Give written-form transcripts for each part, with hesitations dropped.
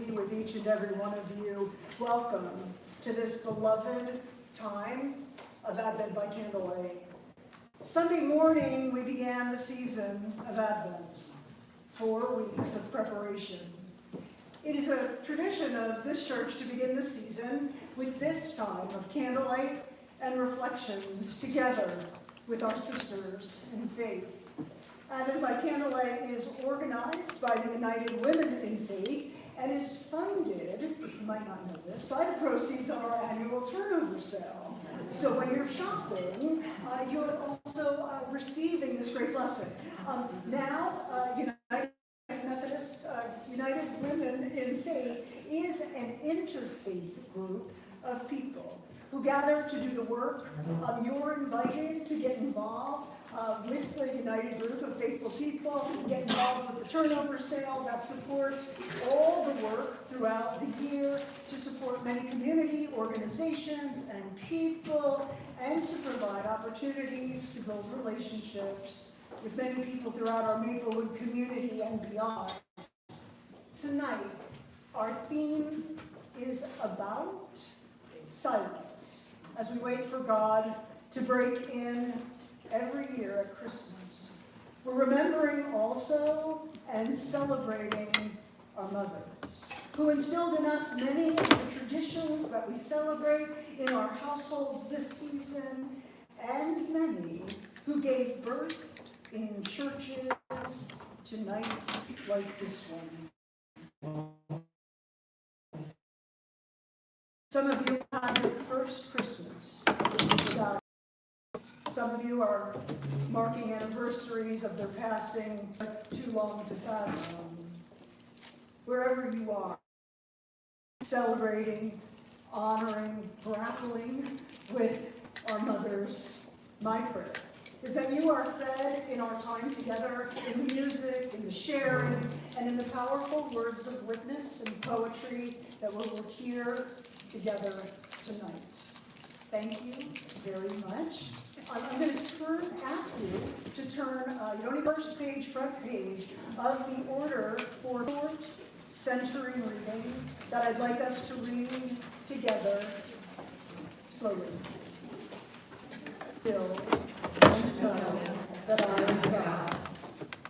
be with each and every one of you. Welcome to this beloved time of Advent by Candlelight. Sunday morning, we began the season of Advent, 4 weeks of preparation. It is a tradition of this church to begin the season with this time of candlelight and reflections together with our sisters in faith. Advent by Candlelight is organized by the United Women in Faith and is funded, you might not know this, by the proceeds of our annual turnover sale. So when you're shopping, you're also receiving this great blessing. United Women in Faith is an interfaith group of people who gather to do the work. You're invited to get involved with the United Group of Faithful People, get involved with the turnover sale that supports all the work throughout the year to support many community organizations and people, and to provide opportunities to build relationships with many people throughout our Maplewood community and beyond. Tonight, our theme is about silence, as we wait for God to break in every year at Christmas. We're remembering also and celebrating our mothers, who instilled in us many of the traditions that we celebrate in our households this season, and many who gave birth in churches to nights like this one. Some of you had your first Christmas with God. Some of you are marking anniversaries of their passing, but too long to fathom. Wherever you are, celebrating, honoring, grappling with our mothers, my prayer is that you are fed in our time together in the music, in the sharing, and in the powerful words of witness and poetry that we will hear together tonight. Thank you very much. I'm going to ask you to turn, you don't need first page, front page, of the order for short centering reading that I'd like us to read together slowly. Still and know that I am God.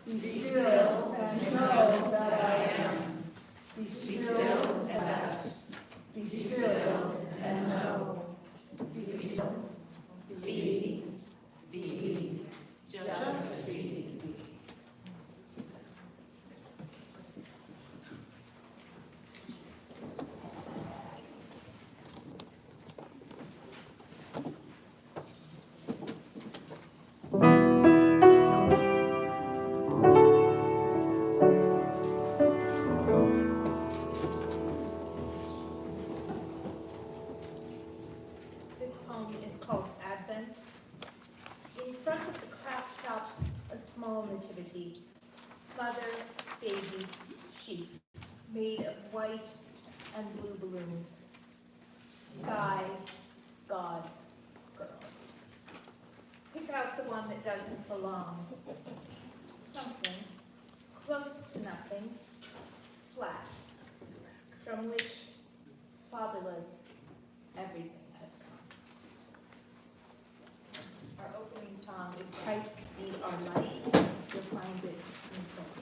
Be still and know that I am. Be still and that. Be still and know. Be still. Be. Just be. This poem is called Advent. In front of the craft shop, a small nativity. Mother, baby, sheep, made of white and blue balloons. Sky, God, girl. Pick out the one that doesn't belong. Something, close to nothing, flat, from which, fatherless, everything has come. Our opening song is Christ Be Our Light. You'll find it in front.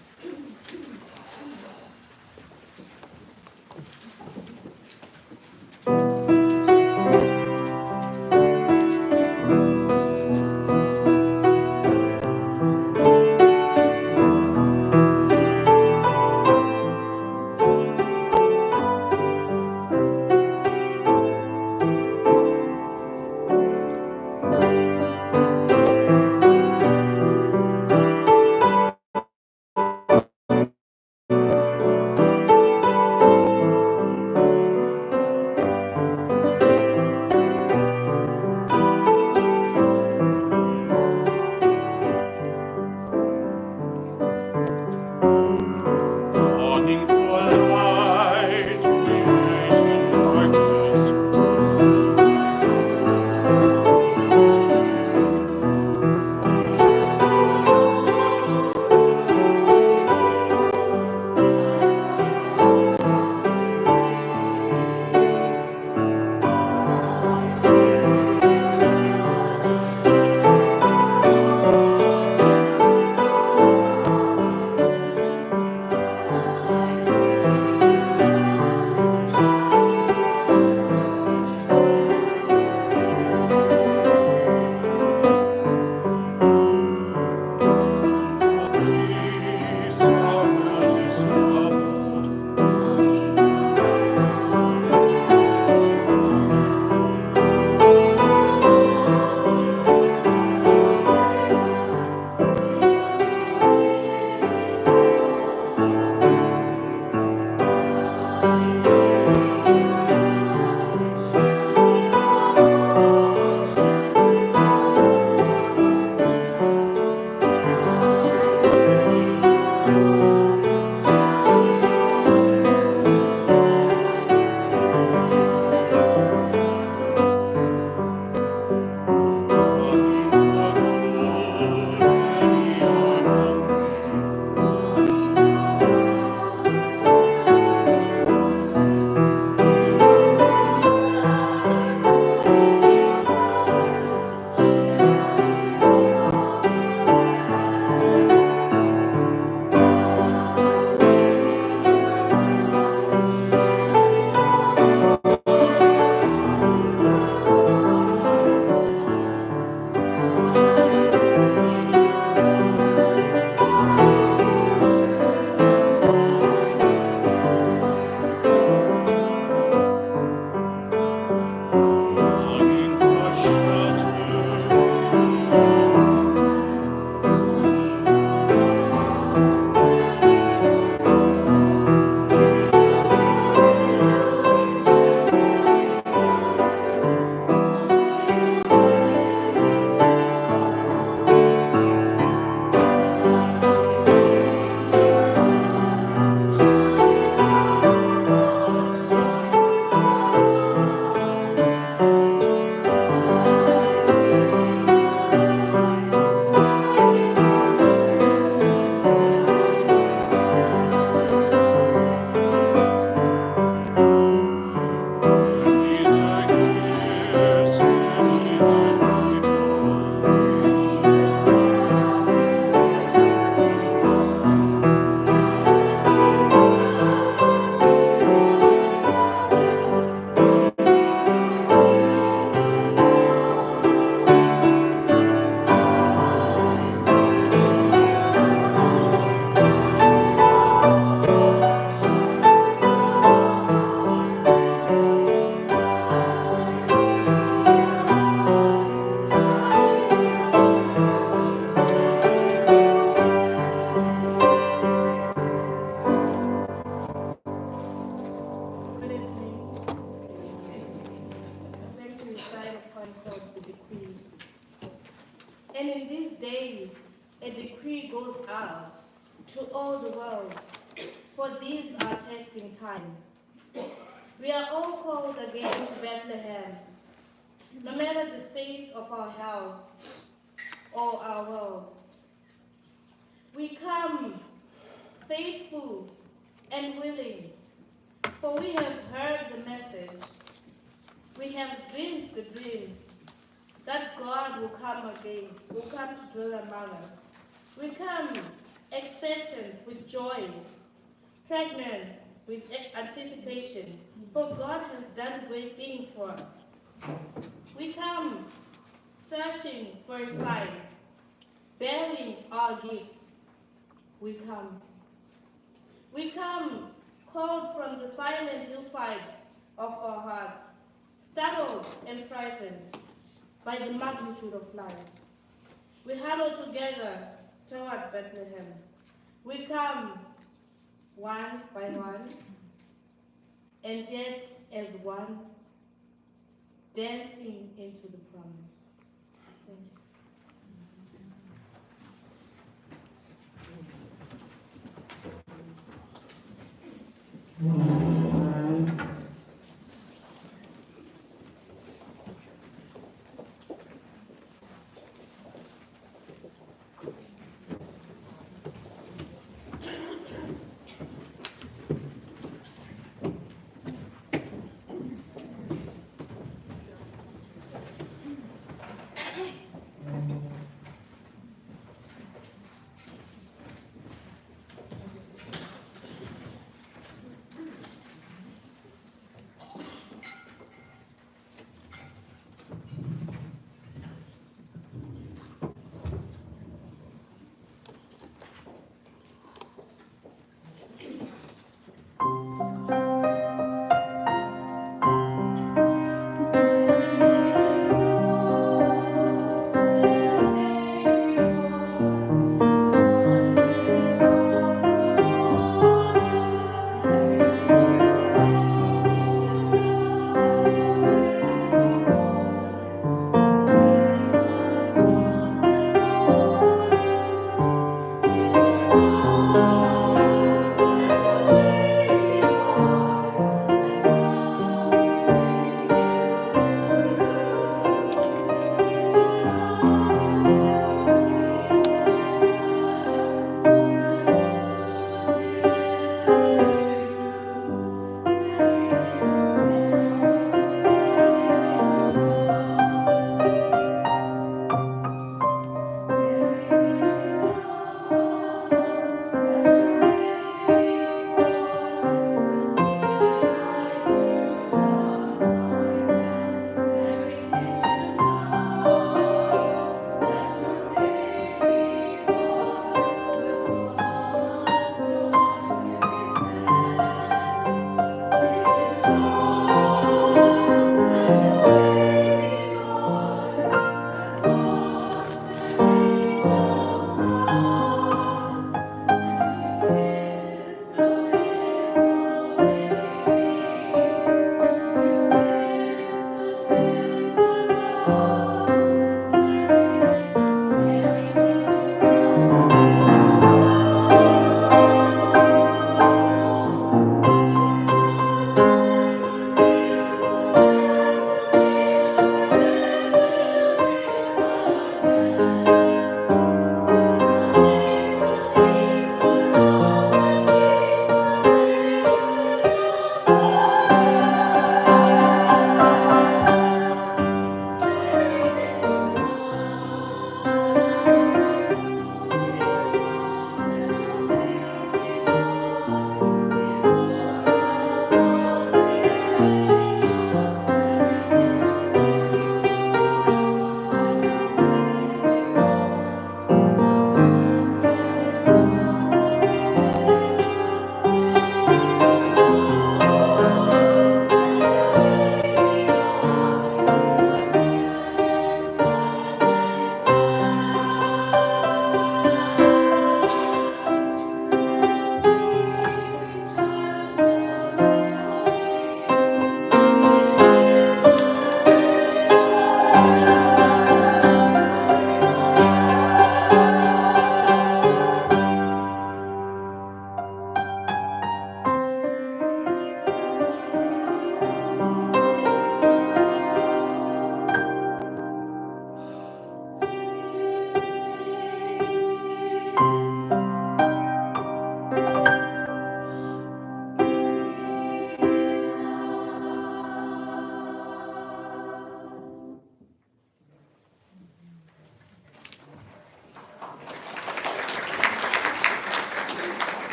days, a decree goes out to all the world, for these are testing times. We are all called again to Bethlehem, no matter the state of our health or our world. We come faithful and willing, for we have heard the message. We have dreamed the dream that God will come again, will come to dwell among us. We come expectant with joy, pregnant with anticipation, for God has done great things for us. We come searching for a sign, bearing our gifts. We come called from the silent hillside of our hearts, startled and frightened by the magnitude of life. We huddle together toward Bethlehem. We come one by one, and yet as one, dancing into the promise. Thank you.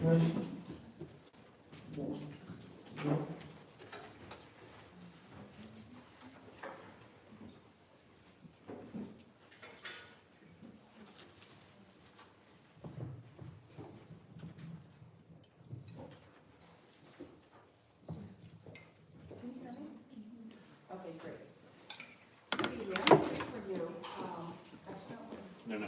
Okay, great. Phoebe, I'm ready for you. No, no.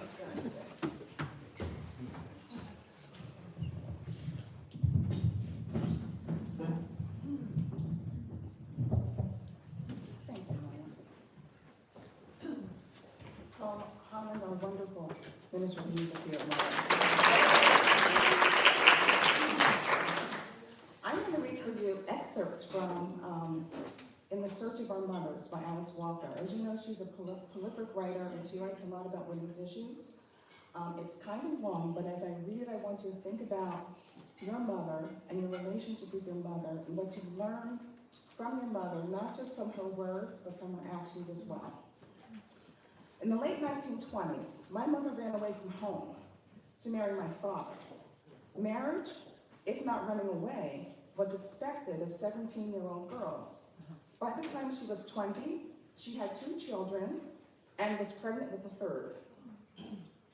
Thank you, Maya. Holland, our wonderful minister of music here at Maya. I'm going to read for you excerpts from In the Search of Our Mothers by Alice Walker. As you know, she's a prolific writer, and she writes a lot about women's issues. It's kind of long, but as I read it, I want you to think about your mother and your relationship with your mother, and what you learn from your mother, not just from her words, but from her actions as well. In the late 1920s, my mother ran away from home to marry my father. Marriage, if not running away, was expected of 17-year-old girls. By the time she was 20, she had 2 children and was pregnant with a third.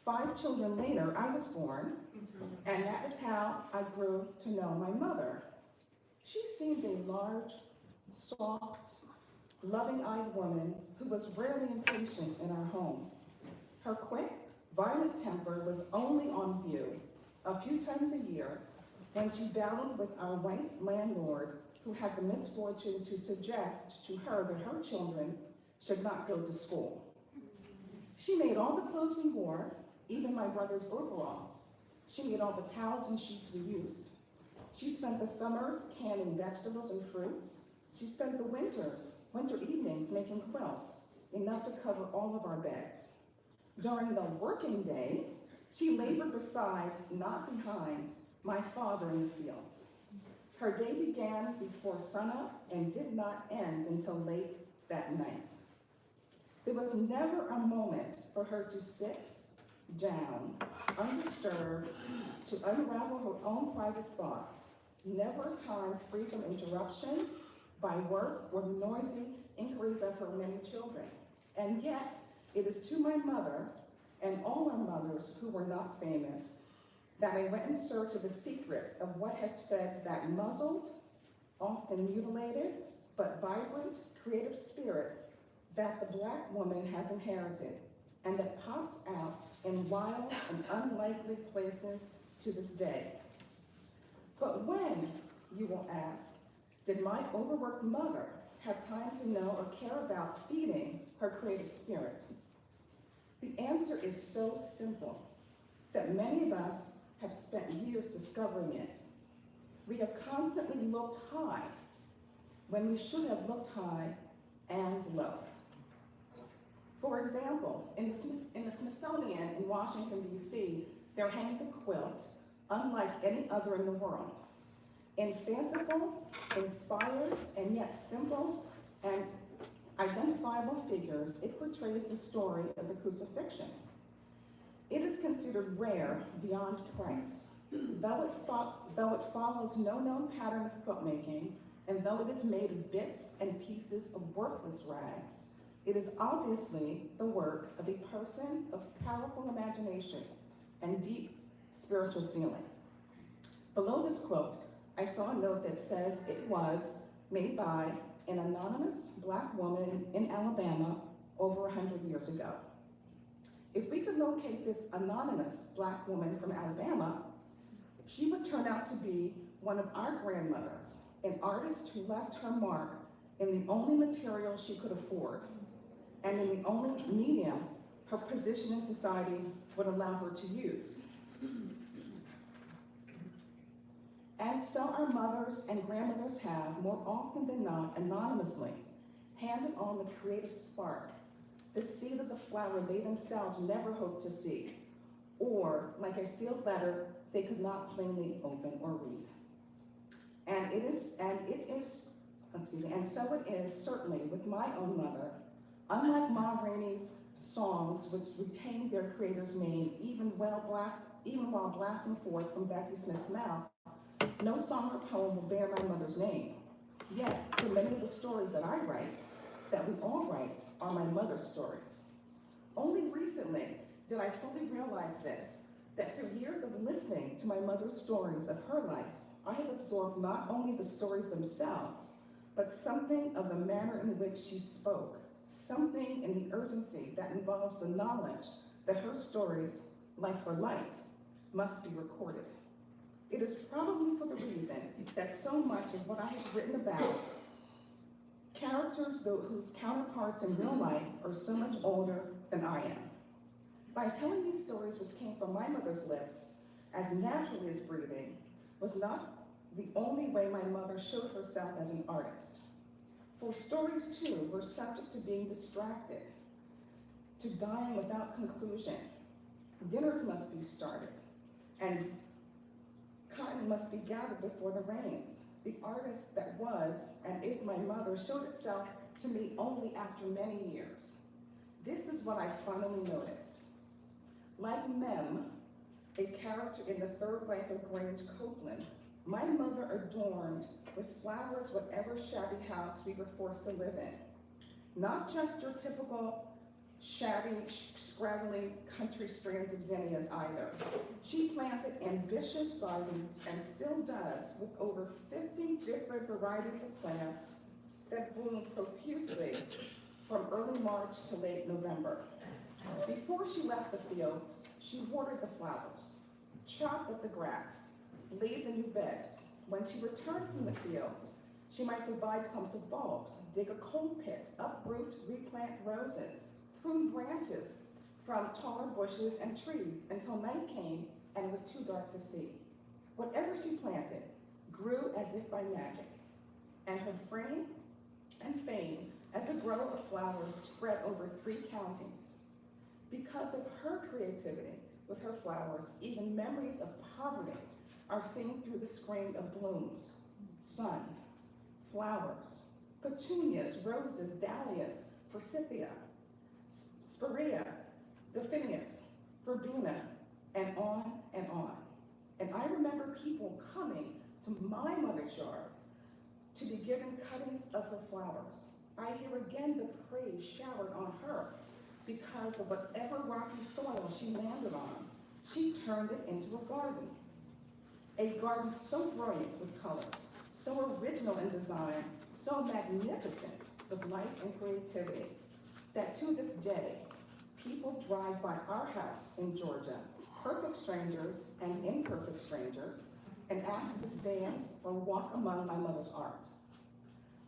5 children later, I was born, and that is how I grew to know my mother. She seemed a large, soft, loving-eyed woman who was rarely impatient in our home. Her quick, violent temper was only on view a few times a year when she battled with our white landlord, who had the misfortune to suggest to her that her children should not go to school. She made all the clothes we wore, even my brother's overalls. She made all the towels and sheets we used. She spent the summers canning vegetables and fruits. She spent the winter evenings making quilts, enough to cover all of our beds. During the working day, she labored beside, not behind, my father in the fields. Her day began before sunup and did not end until late that night. There was never a moment for her to sit down, undisturbed, to unravel her own private thoughts. Never a time free from interruption by work or the noisy inquiries of her many children. And yet, it is to my mother and all our mothers who were not famous that I went in search of the secret of what has fed that muzzled, often mutilated, but vibrant, creative spirit that the Black woman has inherited and that pops out in wild and unlikely places to this day. But when, you will ask, did my overworked mother have time to know or care about feeding her creative spirit? The answer is so simple that many of us have spent years discovering it. We have constantly looked high when we should have looked high and low. For example, in the Smithsonian in Washington, D.C., there hangs a quilt unlike any other in the world. In fanciful, inspired, and yet simple and identifiable figures, it portrays the story of the crucifixion. It is considered rare beyond price, though it follows no known pattern of quilt making, and though it is made of bits and pieces of worthless rags. It is obviously the work of a person of powerful imagination and deep spiritual feeling. Below this quilt, I saw a note that says it was made by an anonymous Black woman in Alabama over 100 years ago. If we could locate this anonymous Black woman from Alabama, she would turn out to be one of our grandmothers, an artist who left her mark in the only material she could afford, and in the only medium her position in society would allow her to use. And so our mothers and grandmothers have, more often than not, anonymously, handed on the creative spark, the seed of the flower they themselves never hoped to see, or, like a sealed letter, they could not plainly open or read. And so it is certainly with my own mother. Unlike Ma Rainey's song, songs which retain their creator's name even while blasting forth from Bessie Smith's mouth, no song or poem will bear my mother's name. Yet, so many of the stories that I write, that we all write, are my mother's stories. Only recently did I fully realize this, that through years of listening to my mother's stories of her life, I have absorbed not only the stories themselves, but something of the manner in which she spoke, something in the urgency that involves the knowledge that her stories, like her life, must be recorded. It is probably for the reason that so much of what I have written about characters whose counterparts in real life are so much older than I am. By telling these stories which came from my mother's lips, as naturally as breathing, was not the only way my mother showed herself as an artist. For stories, too, were subject to being distracted, to dying without conclusion. Dinners must be started, and cotton must be gathered before the rains. The artist that was and is my mother showed itself to me only after many years. This is what I finally noticed. Like Mem, a character in the third wife of Grange Copeland, my mother adorned with flowers whatever shabby house we were forced to live in. Not just your typical shabby, scraggly country strands of zinnias either. She planted ambitious gardens and still does, with over 50 different varieties of plants that bloom profusely from early March to late November. Before she left the fields, she watered the flowers, chopped up the grass, laid the new beds. When she returned from the fields, she might divide clumps of bulbs, dig a coal pit, uproot, replant roses, prune branches from taller bushes and trees until night came and it was too dark to see. Whatever she planted grew as if by magic, and her fame and fame as a grower of flowers spread over 3 counties. Because of her creativity with her flowers, even memories of poverty are seen through the screen of blooms, sun, flowers, petunias, roses, dahlias, forsythia, spirea, delphinias, verbena, and on and on. And I remember people coming to my mother's yard to be given cuttings of her flowers. I hear again the praise showered on her because of whatever rocky soil she landed on, she turned it into a garden. A garden so brilliant with colors, so original in design, so magnificent with life and creativity, that to this day, people drive by our house in Georgia, perfect strangers and imperfect strangers, and ask to stand or walk among my mother's art.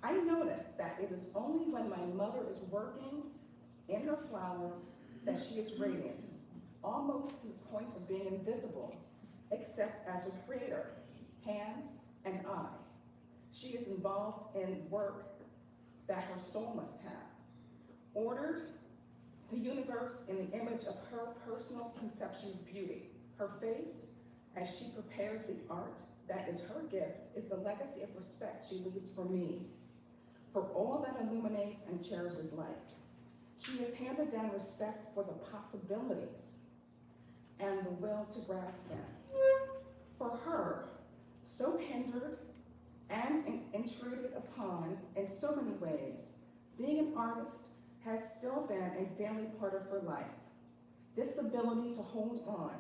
I notice that it is only when my mother is working in her flowers that she is radiant, almost to the point of being invisible, except as a creator, hand and eye. She is involved in work that her soul must have. Ordered the universe in the image of her personal conception of beauty. Her face, as she prepares the art that is her gift, is the legacy of respect she leaves for me, for all that illuminates and cherishes life. She has handed down respect for the possibilities and the will to grasp them. For her, so hindered and intruded upon in so many ways, being an artist has still been a daily part of her life. This ability to hold on,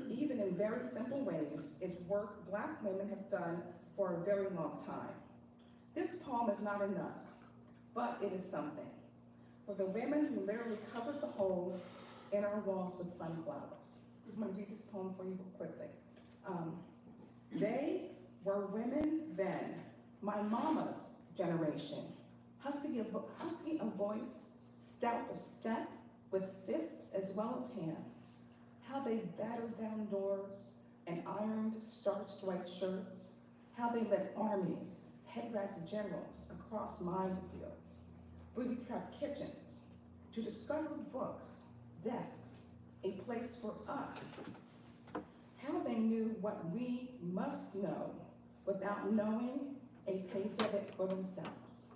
even in very simple ways, is work Black women have done for a very long time. This poem is not enough, but it is something. For the women who literally covered the holes in our walls with sunflowers. I'm going to read this poem for you real quickly. They were women then, my mama's generation, husky of voice, stout of step, with fists as well as hands. How they battered down doors and ironed starched white shirts. How they led armies, head-wrapped generals across minefields, booby-trapped kitchens, to discover books, desks, a place for us. How they knew what we must know without knowing a page of it for themselves.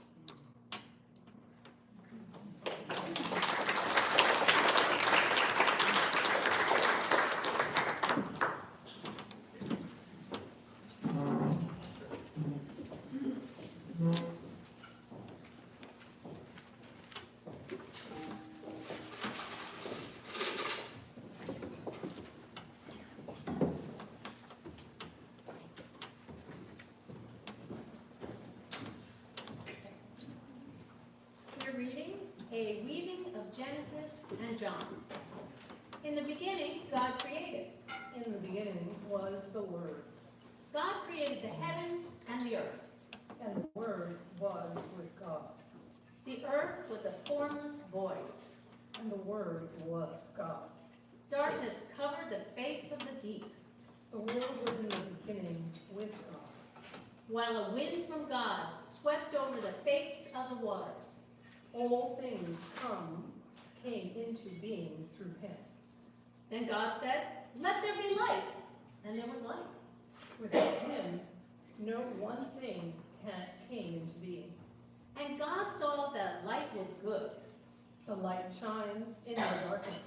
In the beginning, God created. In the beginning was the Word, God created the heavens and the earth. and the Word was with God, The earth was a formless void. and the Word was God. Darkness covered the face of the deep, The Word was in the beginning with God. while a wind from God swept over the face of the waters. All things came into being through him. Then God said, "Let there be light," and there was light. Without him, no one thing came into being. And God saw that light was good. The light shines in the darkness,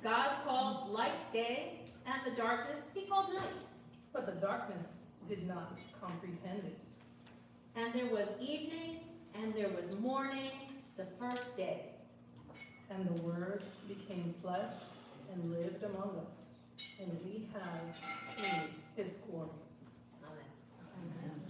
God called light day, and the darkness he called night. but the darkness did not comprehend it. And there was evening, and there was morning, the first day. And the Word became flesh and lived among us, and we have seen his glory. Amen.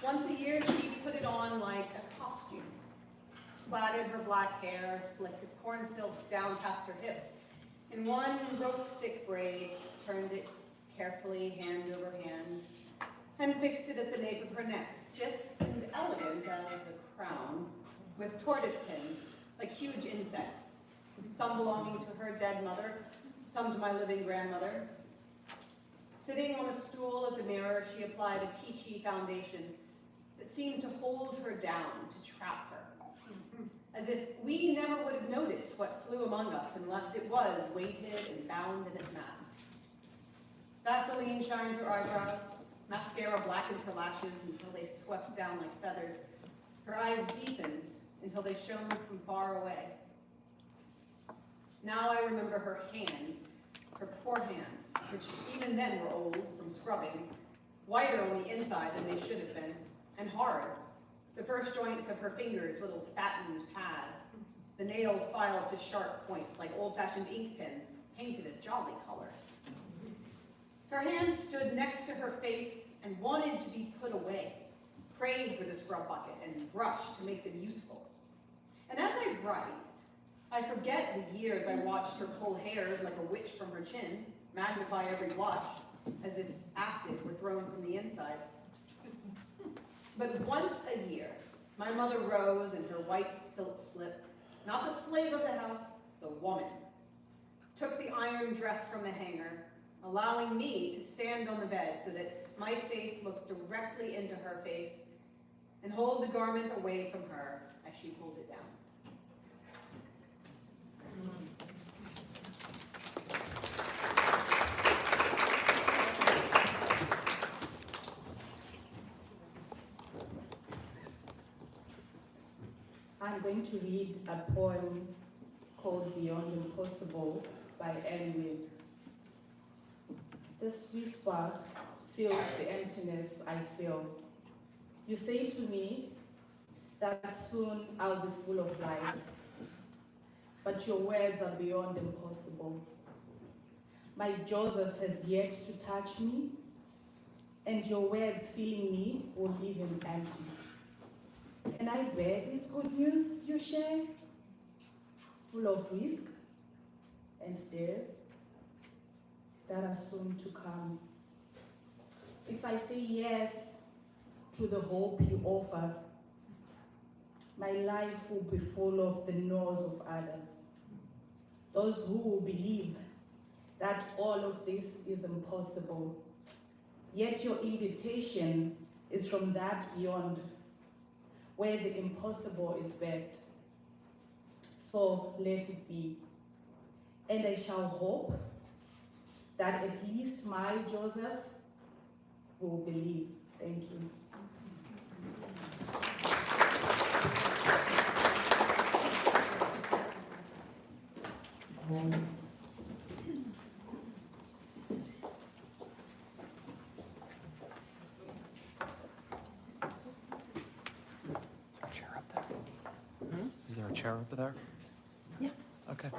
Once a year, she put it on like a costume. Plaited her black hair, slicked as corn silk down past her hips. In one rope thick braid, turned it carefully hand over hand, and fixed it at the nape of her neck, stiff and elegant as a crown, with tortoise pins, like huge insects, some belonging to her dead mother, some to my living grandmother. Sitting on a stool at the mirror, she applied a peachy foundation that seemed to hold her down, to trap her, as if we never would have noticed what flew among us unless it was weighted and bound in its mask. Vaseline shined her eyebrows, mascara blackened her lashes until they swept down like feathers. Her eyes deepened until they shone from far away. Now I remember her hands, her poor hands, which even then were old from scrubbing, whiter on the inside than they should have been, and hard. The first joints of her fingers, little fattened pads, the nails filed to sharp points like old-fashioned ink pens, painted a jolly color. Her hands stood next to her face and wanted to be put away, prayed for the scrub bucket and brush to make them useful. And as I write, I forget the years I watched her pull hairs like a witch from her chin, magnify every blush, as if acid were thrown from the inside. But once a year, my mother rose in her white silk slip, not the slave of the house, the woman, took the iron dress from the hanger, allowing me to stand on the bed so that my face looked directly into her face, and hold the garment away from her as she pulled it down. I'm going to read a poem called Beyond Impossible by Anne Wills. This whisper fills the emptiness I feel. You say to me that soon I'll be full of life, but your words are beyond impossible. My Joseph has yet to touch me, and your words filling me will leave him empty. Can I bear this good news you share? Full of risk and stairs that are soon to come. If I say yes to the hope you offer, my life will be full of the no's of others. Those who will believe that all of this is impossible. Yet your invitation is from that beyond, where the impossible is birthed. So let it be. And I shall hope that at least my Joseph will believe. Thank you. Chair up there? Is there a chair over there? Yeah. Okay.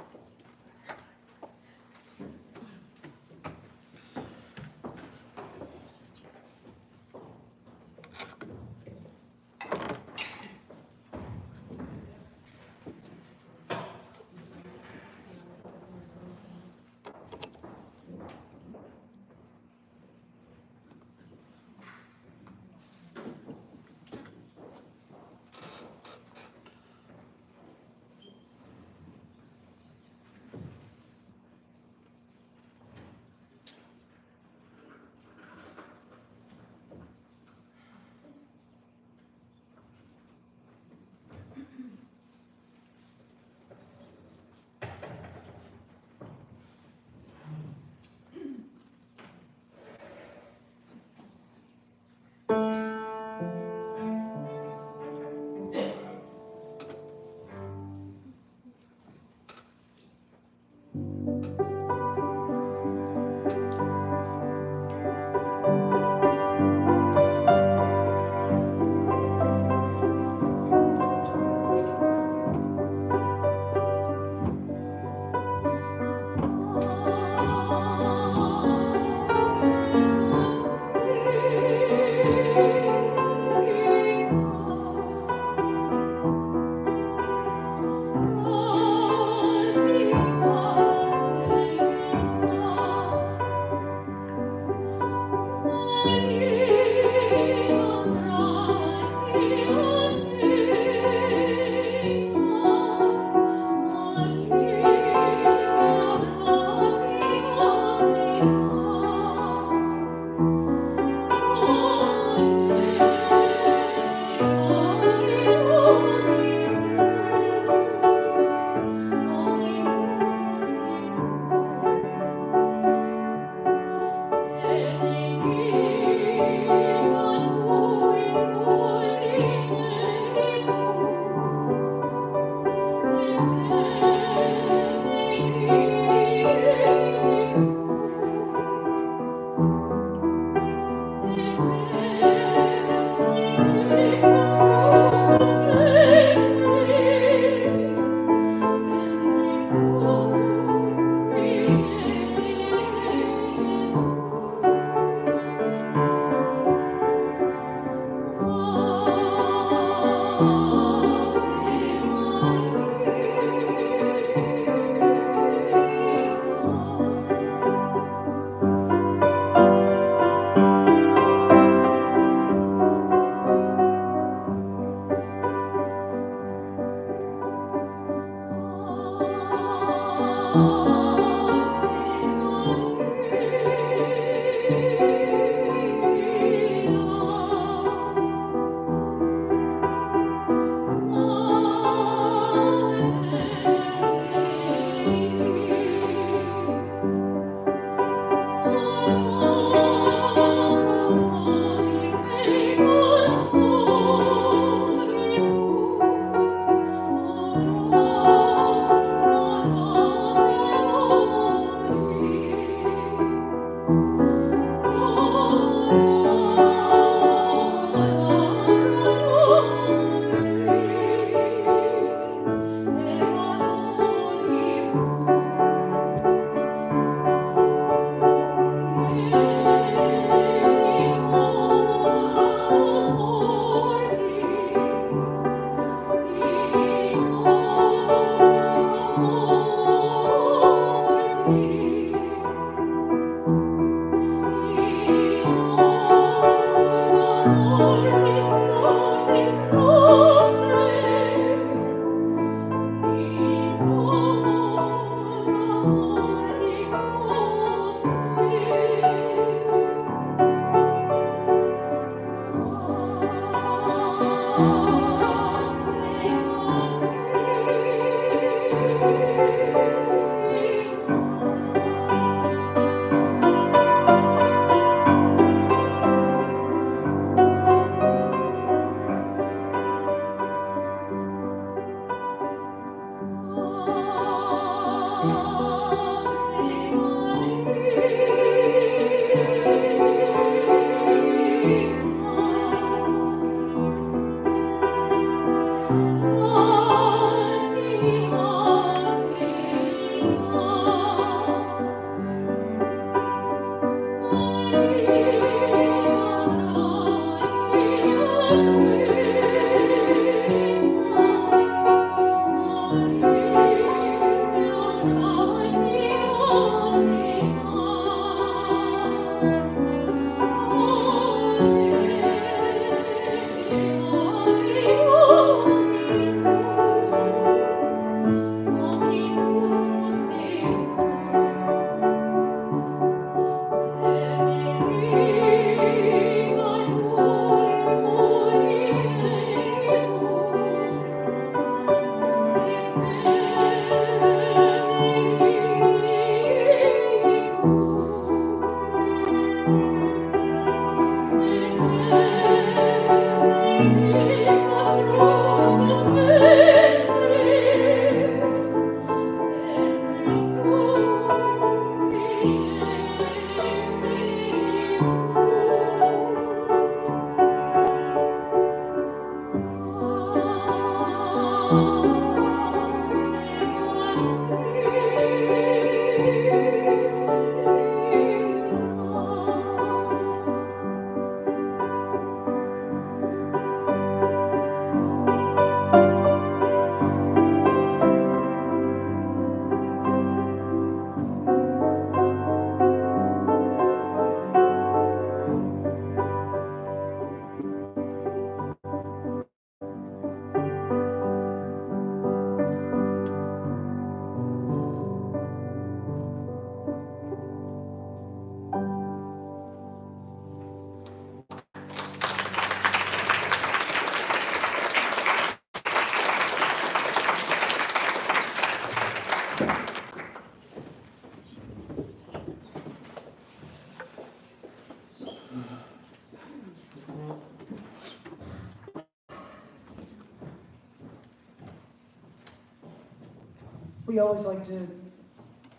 we always like to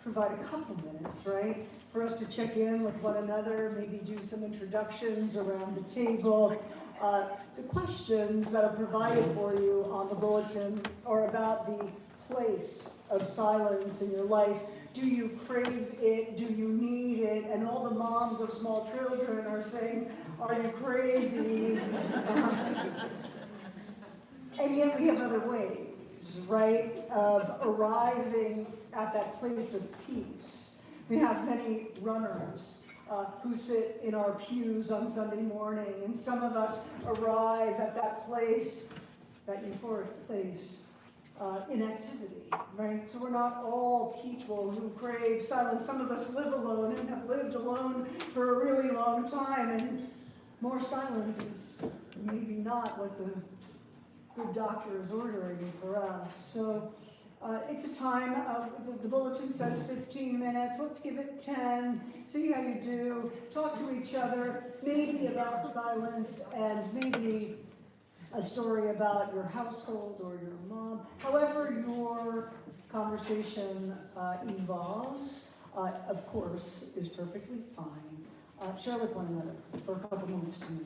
provide a couple minutes, right? For us to check in with one another, maybe do some introductions around the table. The questions that are provided for you on the bulletin are about the place of silence in your life. Do you crave it? Do you need it? And all the moms of small children are saying, are you crazy? And yet we have other ways, right, of arriving at that place of peace. We have many runners who sit in our pews on Sunday morning, and some of us arrive at that place, that euphoric place, in activity, right? So we're not all people who crave silence. Some of us live alone and have lived alone for a really long time, and more silence is maybe not what the good doctor is ordering for us. So it's a time, the bulletin says 15 minutes, let's give it 10, see how you do, talk to each other, maybe about silence, and maybe a story about your household or your mom. However your conversation evolves, of course, is perfectly fine. Share with one another for a couple minutes to meet.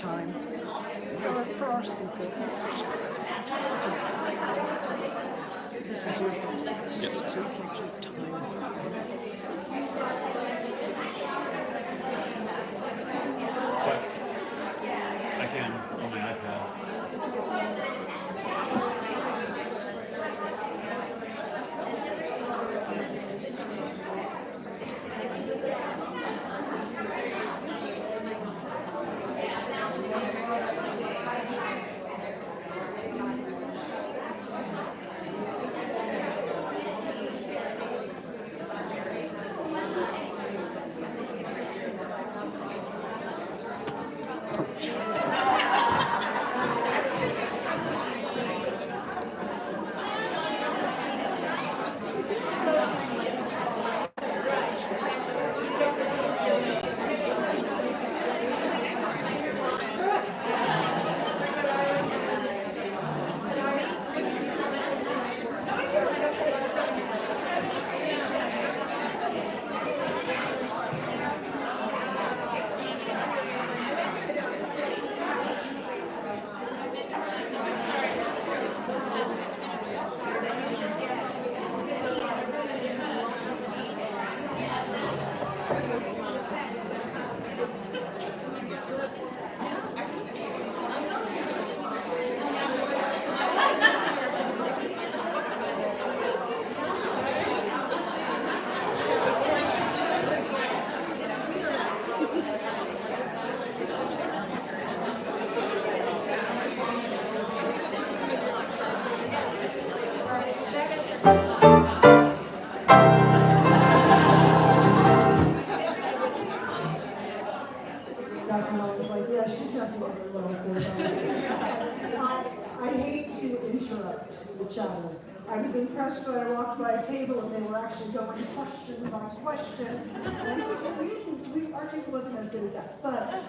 time for our speaker. This is your phone. Yes. So you can keep time. But I can on my iPad. Dr. Mullins like, yeah, she's not doing very well I hate to interrupt the chatter. I was impressed when I walked by a table and they were actually going question by question. And our table wasn't as good at that. But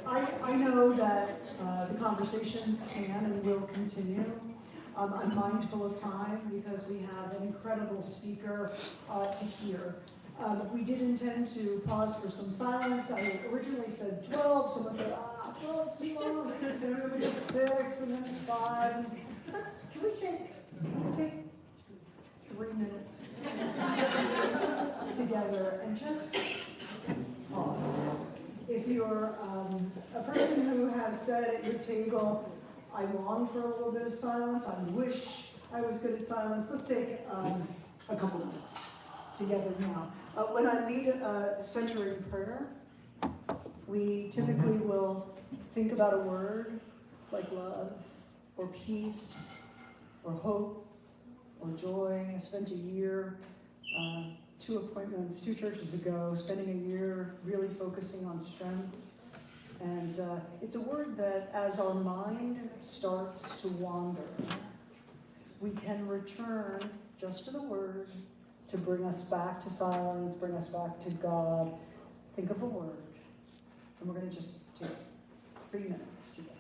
I know that the conversations can and will continue. I'm mindful of time because we have an incredible speaker to hear. We did intend to pause for some silence. I originally said 12. Someone said, 12 is too long. Then everybody took 6 and then 5. And can we take 3 minutes together and just pause? If you're a person who has said at your table, I long for a little bit of silence, I wish I was good at silence, let's take a couple minutes together now. When I lead a centering prayer, we typically will think about a word like love, or peace, or hope, or joy. I spent a year, 2 appointments, 2 churches ago, spending a year really focusing on strength. And it's a word that as our mind starts to wander, we can return just to the word to bring us back to silence, bring us back to God. Think of a word. And we're going to just take 3 minutes together.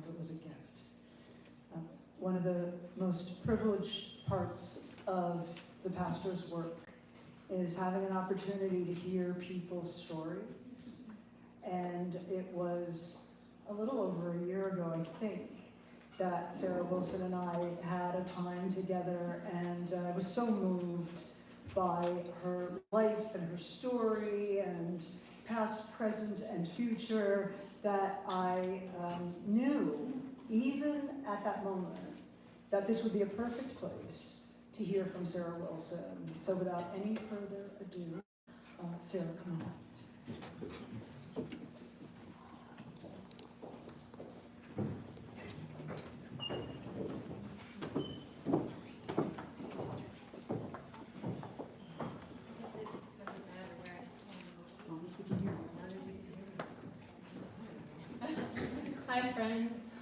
it was a gift. One of the most privileged parts of the pastor's work is having an opportunity to hear people's stories. And it was a little over a year ago, I think, that Sarah Wilson and I had a time together, and I was so moved by her life and her story and past, present, and future that I knew, even at that moment, that this would be a perfect place to hear from Sarah Wilson. So without any further ado, Sarah, come on. Hi, friends.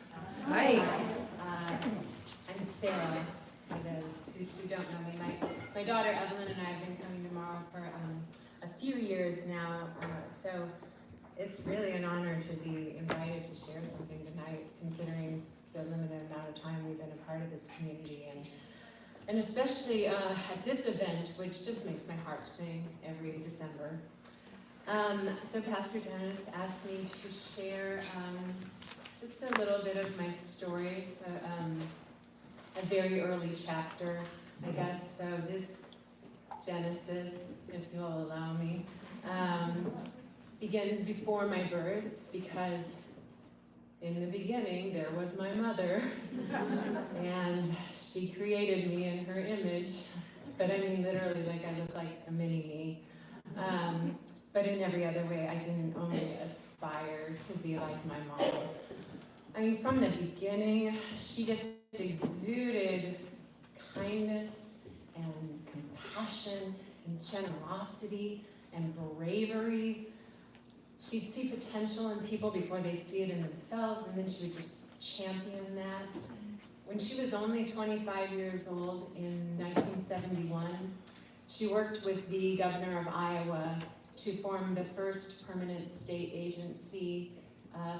Hi. I'm Sarah, for those who don't know me. My daughter Evelyn and I have been coming tomorrow for a few years now, so it's really an honor to be invited to share something tonight, considering the limited amount of time we've been a part of this community, and especially at this event, which just makes my heart sing every December. So Pastor Dennis asked me to share just a little bit of my story, a very early chapter, I guess. So this Genesis, if you'll allow me, begins before my birth, because in the beginning there was my mother, and she created me in her image, but I mean literally, like I look like a mini me. But in every other way, I can only aspire to be like my mom. I mean, from the beginning, she just exuded kindness and compassion and generosity and bravery. She'd see potential in people before they see it in themselves, and then she would just champion that. When she was only 25 years old in 1971, she worked with the governor of Iowa to form the first permanent state agency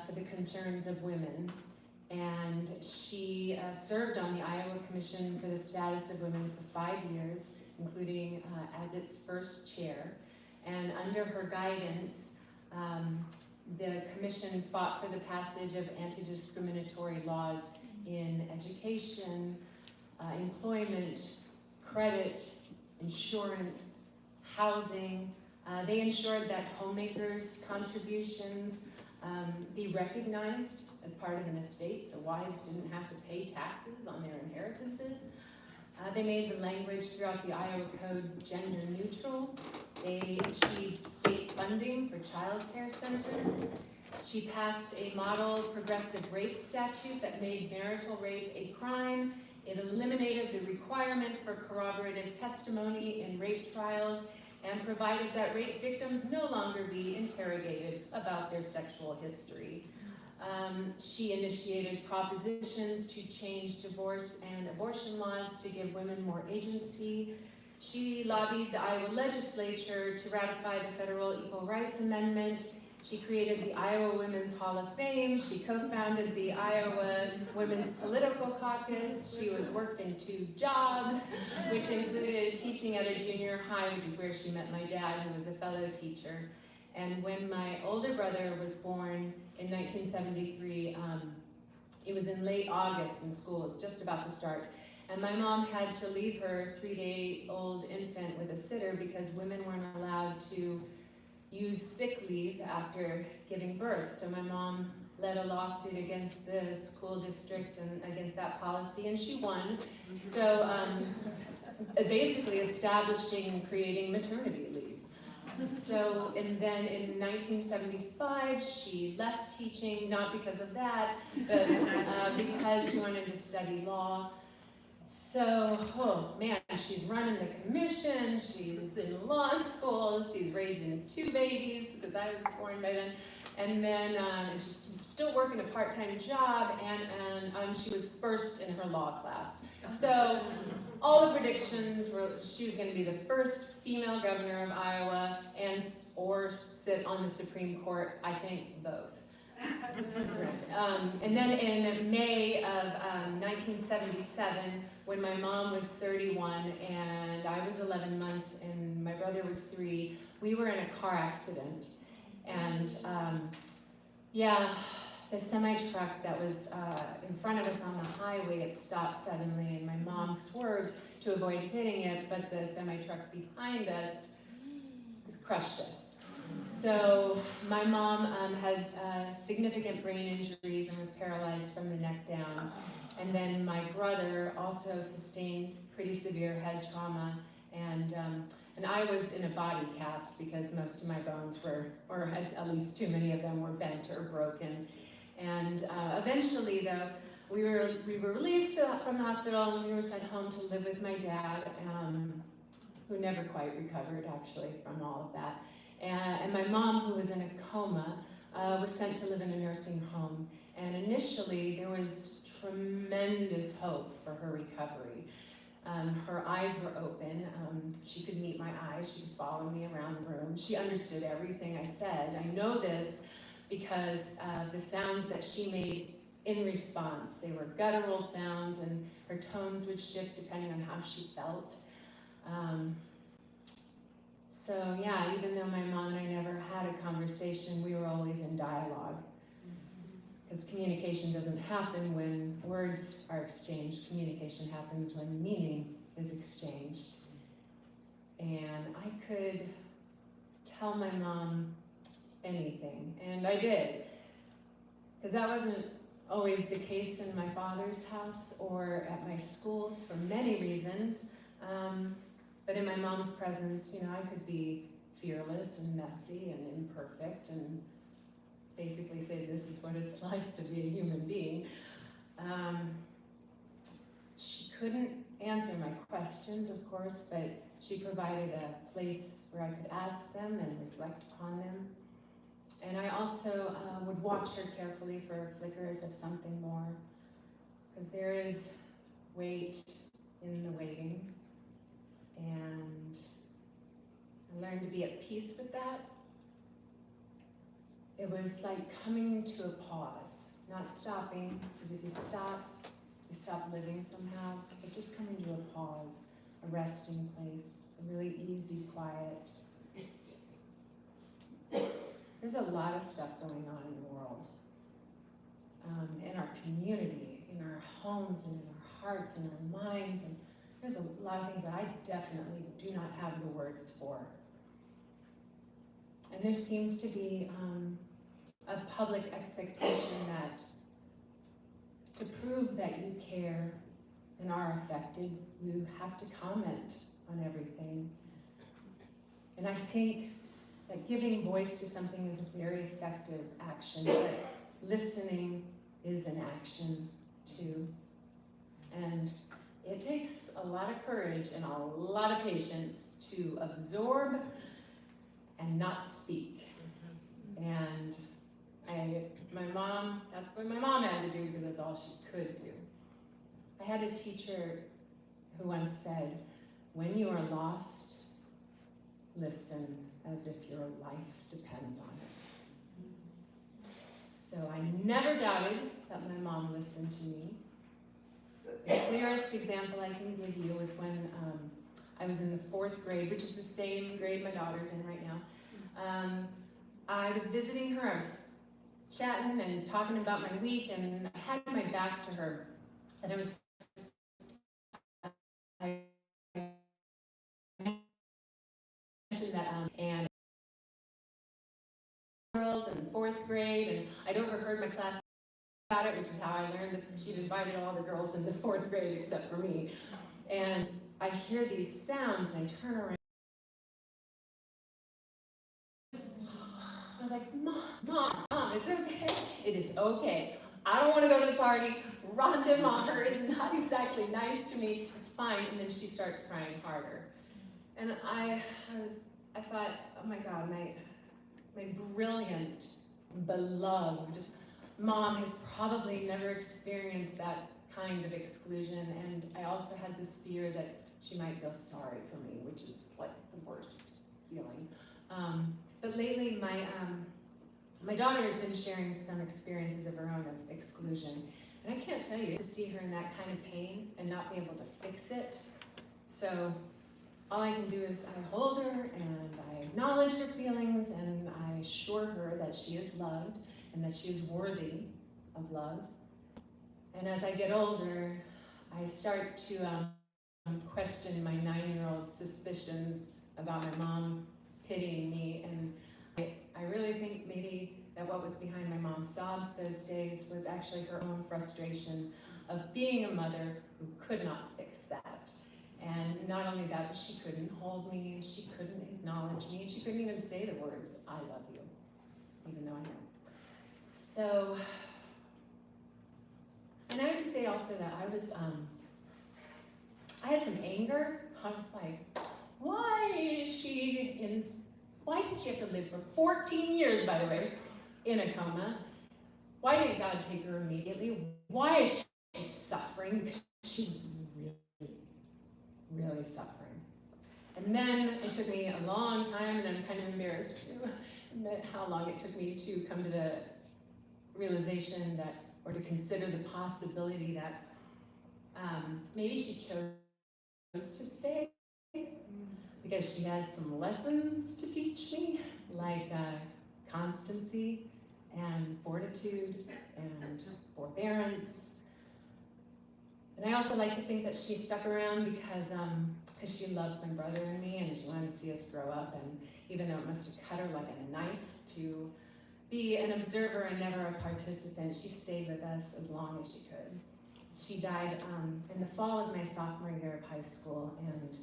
for the concerns of women. And she served on the Iowa Commission for the Status of Women for 5 years, including as its first chair. And under her guidance, the commission fought for the passage of anti-discriminatory laws in education, employment, credit, insurance, housing. They ensured that homemakers' contributions be recognized as part of an estate, so wives didn't have to pay taxes on their inheritances. They made the language throughout the Iowa Code gender neutral. They achieved state funding for child care centers. She passed a model progressive rape statute that made marital rape a crime. It eliminated the requirement for corroborative testimony in rape trials and provided that rape victims no longer be interrogated about their sexual history. She initiated propositions to change divorce and abortion laws to give women more agency. She lobbied the Iowa legislature to ratify the Federal Equal Rights Amendment. She created the Iowa Women's Hall of Fame. She co-founded the Iowa Women's Political Caucus. She was working 2 jobs, which included teaching at a junior high, which is where she met my dad, who was a fellow teacher. And when my older brother was born in 1973, it was in late August and school was just about to start. And my mom had to leave her 3-day-old infant with a sitter because women weren't allowed to use sick leave after giving birth. So my mom led a lawsuit against the school district and against that policy, and she won. So basically establishing and creating maternity leave. So, and then in 1975, she left teaching, not because of that, but because she wanted to study law. So, oh man, she's running the commission, she's in law school, she's raising 2 babies, because I was born by then, and then she's still working a part-time job, and she was first in her law class. So, all the predictions were she was going to be the first female governor of Iowa or sit on the Supreme Court, I think both. And then in May of 1977, when my mom was 31 and I was 11 months and my brother was 3, we were in a car accident. And yeah, the semi-truck that was in front of us on the highway, it stopped suddenly and my mom swerved to avoid hitting it, but the semi-truck behind us crushed us. So my mom had significant brain injuries and was paralyzed from the neck down. And then my brother also sustained pretty severe head trauma. And I was in a body cast because most of my bones were, or at least too many of them were bent or broken. And eventually though, we were released from the hospital and we were sent home to live with my dad, who never quite recovered actually from all of that. And my mom, who was in a coma, was sent to live in a nursing home. And initially, there was tremendous hope for her recovery. Her eyes were open. She could meet my eyes. She could follow me around the room. She understood everything I said. I know this because the sounds that she made in response, they were guttural sounds, and her tones would shift depending on how she felt. So yeah, even though my mom and I never had a conversation, we were always in dialogue. Because communication doesn't happen when words are exchanged. Communication happens when meaning is exchanged. And I could tell my mom anything, and I did. Because that wasn't always the case in my father's house or at my schools for many reasons. But in my mom's presence, you know, I could be fearless and messy and imperfect and basically say this is what it's like to be a human being. She couldn't answer my questions, of course, but she provided a place where I could ask them and reflect upon them. And I also would watch her carefully for flickers of something more, because there is weight in the waiting. And I learned to be at peace with that. It was like coming to a pause, not stopping, because if you stop living somehow, but just coming to a pause, a resting place, a really easy quiet. There's a lot of stuff going on in the world, in our community, in our homes, and in our hearts, and our minds, and there's a lot of things that I definitely do not have the words for. And there seems to be a public expectation that to prove that you care and are affected, you have to comment on everything. And I think that giving voice to something is a very effective action, but listening is an action too. And it takes a lot of courage and a lot of patience to absorb and not speak. And my mom, that's what my mom had to do because that's all she could do. I had a teacher who once said, when you are lost, listen as if your life depends on it. So I never doubted that my mom listened to me. The clearest example I can give you was when I was in the 4th grade, which is the same grade my daughter's in right now. I was visiting her, I was chatting and talking about my week, and I had my back to her. And it was, I mentioned that, and girls in 4th grade, and I'd overheard my class about it, which is how I learned that she'd invited all the girls in the 4th grade except for me. And I hear these sounds, and I turn around. I was like, Mom, it's okay. It is okay. I don't want to go to the party. Rhonda Maher is not exactly nice to me. It's fine. And then she starts crying harder. And I thought, oh my God, my brilliant, beloved mom has probably never experienced that kind of exclusion. And I also had this fear that she might feel sorry for me, which is like the worst feeling. But lately, My daughter has been sharing some experiences of her own of exclusion. And I can't tell you, to see her in that kind of pain and not be able to fix it. So all I can do is I hold her and I acknowledge her feelings and I assure her that she is loved and that she is worthy of love. And as I get older, I start to question my 9-year-old suspicions about my mom pitying me. And I really think maybe that what was behind my mom's sobs those days was actually her own frustration of being a mother who could not fix that. And not only that, but she couldn't hold me, and she couldn't acknowledge me, and she couldn't even say the words, I love you, even though I know. So, and I have to say also that I had some anger. I was like, why did she have to live for 14 years, by the way, in a coma? Why didn't God take her immediately? Why is she suffering? Because she was really suffering. And then it took me a long time, and I'm kind of embarrassed to admit how long it took me to come to the realization that, or to consider the possibility that maybe she chose to stay because she had some lessons to teach me, like constancy and fortitude and forbearance. And I also like to think that she stuck around because she loved my brother and me, and she wanted to see us grow up. And even though it must have cut her like a knife to be an observer and never a participant, she stayed with us as long as she could. She died in the fall of my sophomore year of high school, and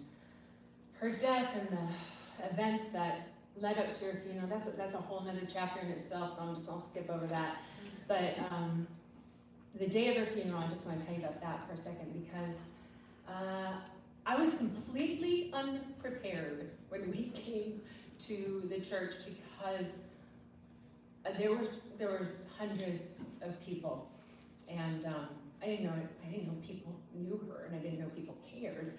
her death and the events that led up to her funeral, that's a whole nother chapter in itself, so I'm just gonna skip over that. But the day of her funeral, I just want to tell you about that for a second, because I was completely unprepared when we came to the church, because there was hundreds of people, and I didn't know people knew her, and I didn't know people cared.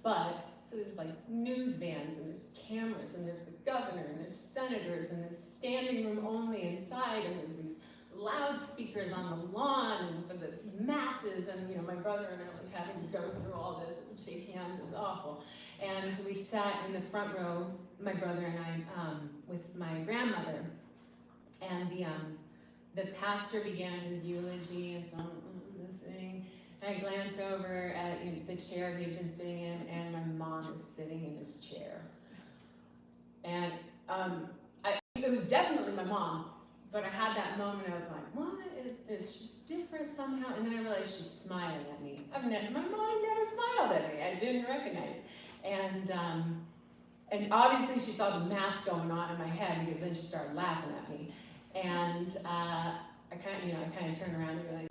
But so there's like news vans, and there's cameras, and there's the governor, and there's senators, and there's standing room only inside, and there's these loudspeakers on the lawn and for the masses, and my brother and I like having to go through all this and shake hands is awful. And we sat in the front row, my brother and I, with my grandmother, and the pastor began his eulogy, and so I'm listening. And I glance over at the chair he had been sitting in, and my mom is sitting in his chair. And it was definitely my mom. But I had that moment of like, what is she's different somehow? And then I realized she's smiling at me. My mom never smiled at me. I didn't recognize. And obviously she saw the math going on in my head, because then she started laughing at me. And I kind of turned around and be like,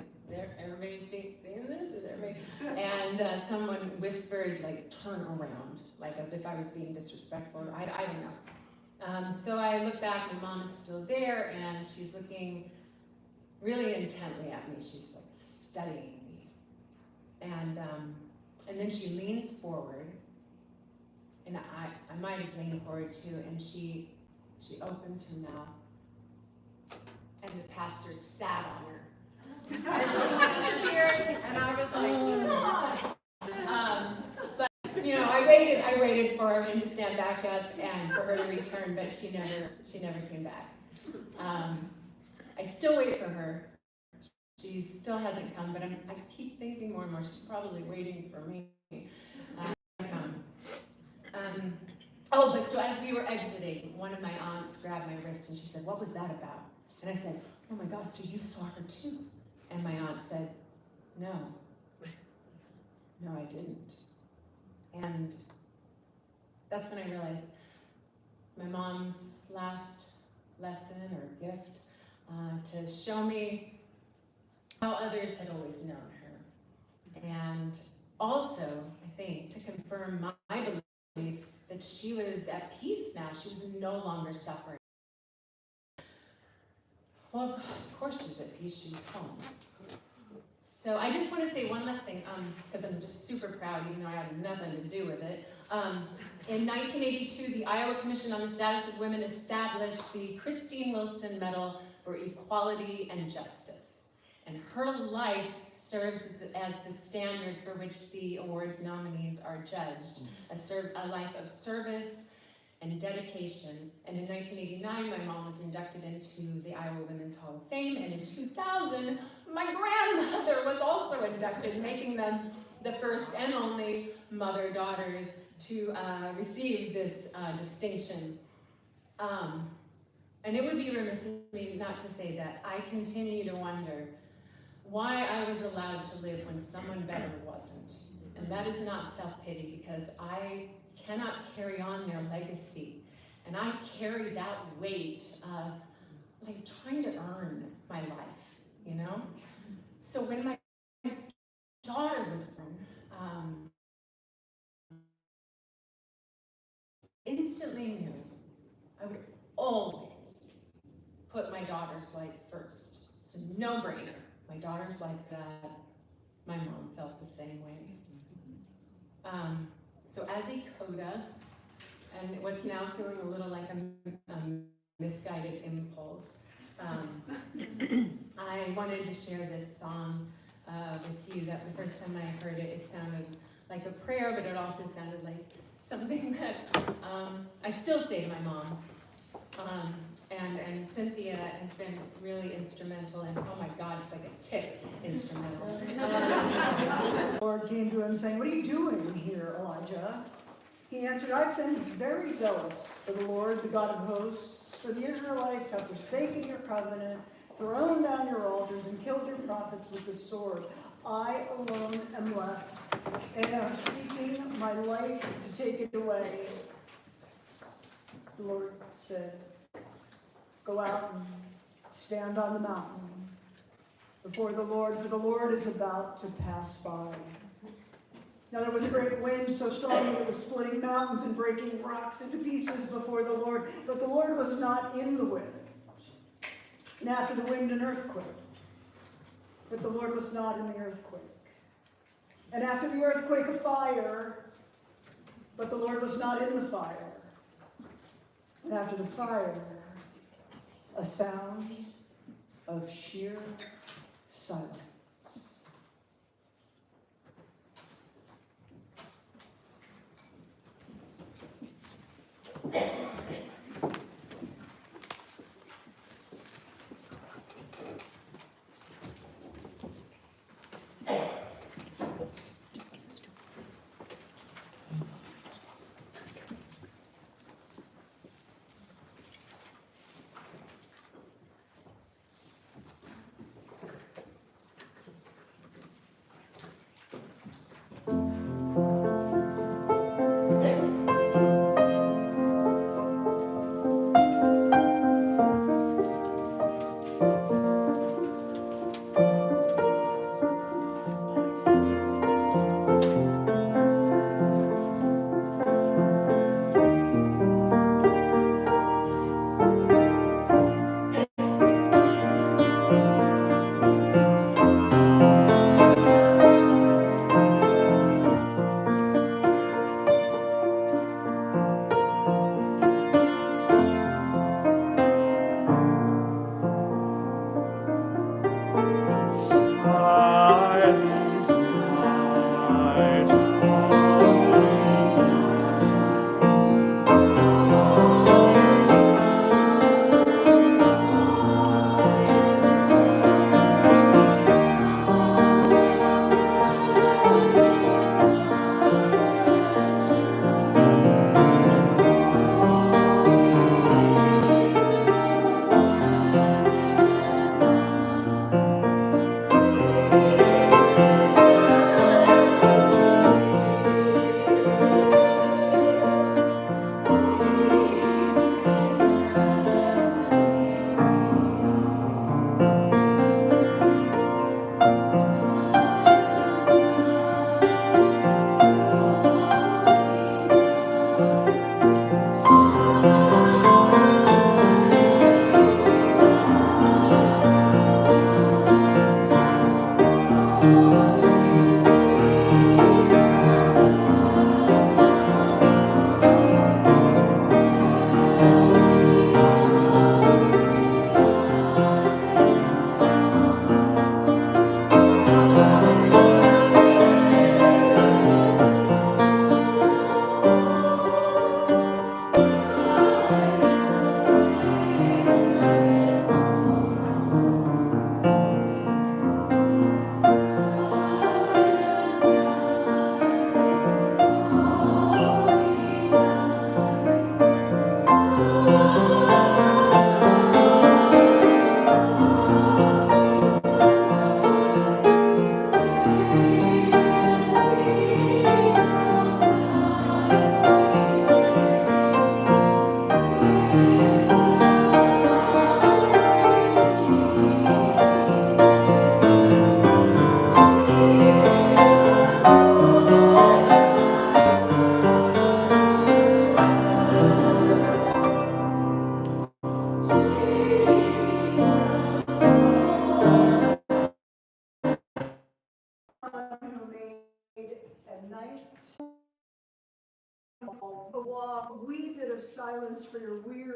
everybody seeing this? Is everybody? And someone whispered, like, turn around, like as if I was being disrespectful. I don't know. So I look back, my mom is still there, and she's looking really intently at me. She's like studying me. And then she leans forward, and I might have leaned forward too, and she opens her mouth, and the pastor sat on her. And she disappeared, and I was like, come on. But I waited for him to stand back up and for her to return, but she never came back. I still wait for her. She still hasn't come, but I keep thinking more and more she's probably waiting for me to come. But so as we were exiting, one of my aunts grabbed my wrist and she said, "What was that about?" And I said, "Oh my God, so you saw her too?" And my aunt said, No, I didn't. And that's when I realized it's my mom's last lesson or gift to show me how others had always known her. And also, I think, to confirm my belief that she was at peace now. She was no longer suffering. Well, of course she's at peace. She's home. So I just want to say one last thing, because I'm just super proud, even though I had nothing to do with it. In 1982, the Iowa Commission on the Status of Women established the Christine Wilson Medal for equality and justice. And her life serves as the standard for which the awards nominees are judged, a life of service and dedication. And in 1989, my mom was inducted into the Iowa Women's Hall of Fame, and in 2000, my grandmother was also inducted, making them the first and only mother-daughters to receive this distinction. And it would be remiss of me not to say that I continue to wonder why I was allowed to live when someone better wasn't. And that is not self-pity, because I cannot carry on their legacy. And I carry that weight of like trying to earn my life, you know? So when my daughter was born, instantly knew I would always put my daughter's life first. It's a no-brainer. My daughter's like that. My mom felt the same way. So as a coda, and what's now feeling a little like a misguided impulse, I wanted to share this song with you. That the first time I heard it, it sounded like a prayer, but it also sounded like something that I still say to my mom. And Cynthia has been really instrumental, and oh my God, it's like a tick instrumental. The Lord came to him saying, "What are you doing here, Elijah?" He answered, "I've been very zealous for the Lord, the God of hosts, for the Israelites have forsaken your covenant, thrown down your altars, and killed your prophets with the sword. I alone am left, and am seeking my life to take it away." The Lord said, "Go out and stand on the mountain before the Lord, for the Lord is about to pass by." Now there was a great wind so strong that it was splitting mountains and breaking rocks into pieces before the Lord, but the Lord was not in the wind. And after the wind, an earthquake, but the Lord was not in the earthquake. And after the earthquake, a fire, but the Lord was not in the fire. And after the fire, a sound of sheer silence. a wee bit of silence for your weird